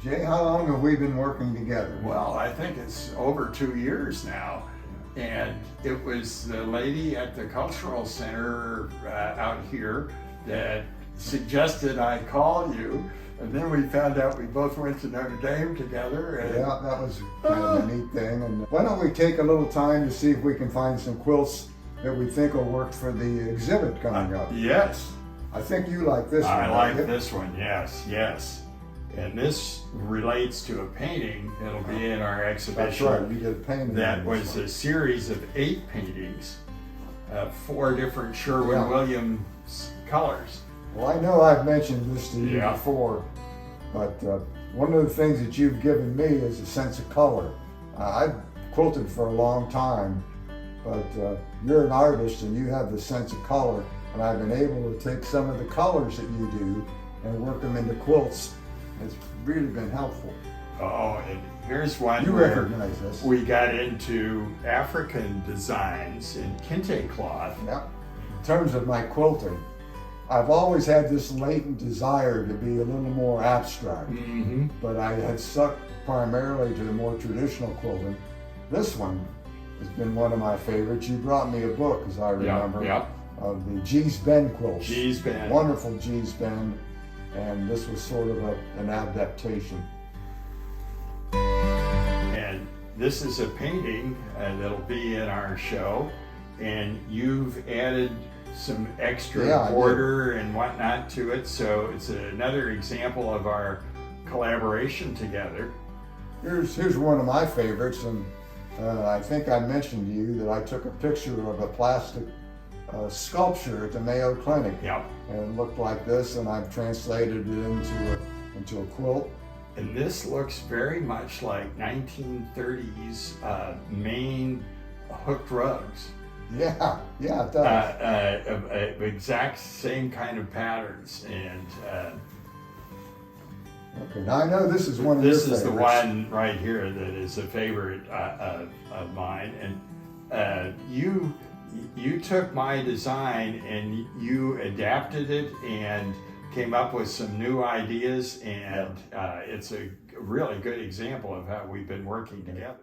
Jay, how long have we been working together? Well, I think it's over 2 years now. And it was the lady at the Cultural Center out here that suggested I call you. And then we found out we both went to Notre Dame together. And Yeah, that was kind of a neat thing. And why don't we take a little time to see if we can find some quilts that we think will work for the exhibit coming up. Yes. I think you like this one. I like don't you? this one, yes. And this relates to a painting that'll be in our That's exhibition. right, you did a painting. That on was this one. a series of 8 paintings, 4 different Sherwin-Williams colors. Well, I know I've mentioned this to you Yeah. before, but one of the things that you've given me is a sense of color. I've quilted for a long time, but you're an artist and you have the sense of color, and I've been able to take some of the colors that you do and work them into quilts. It's really been helpful. Oh, and here's one You where recognize this. we got into African designs in kente cloth. Yeah. In terms of my quilting, I've always had this latent desire to be a little more abstract, Mm-hmm. but I had stuck primarily to the more traditional quilting. This one has been one of my favorites. You brought me a book, as I remember, Yep. of the G's Bend quilts. G's Bend. Wonderful G's Bend, and this was sort of an adaptation. And this is a painting that'll be in our show, and you've added some extra Yeah, I did. border and whatnot to it, so it's another example of our collaboration together. Here's one of my favorites, and I think I mentioned to you that I took a picture of a plastic sculpture at the Mayo Clinic. Yep. And it looked like this, and I've translated it into a quilt. And this looks very much like 1930s Maine hooked rugs. Yeah, it does. Exact same kind of patterns. And Okay, now I know this is one of your this favorites. is the one right here that is a favorite of mine. And you took my design and you adapted it and came up with some new ideas, and it's a really good example of how we've been working together.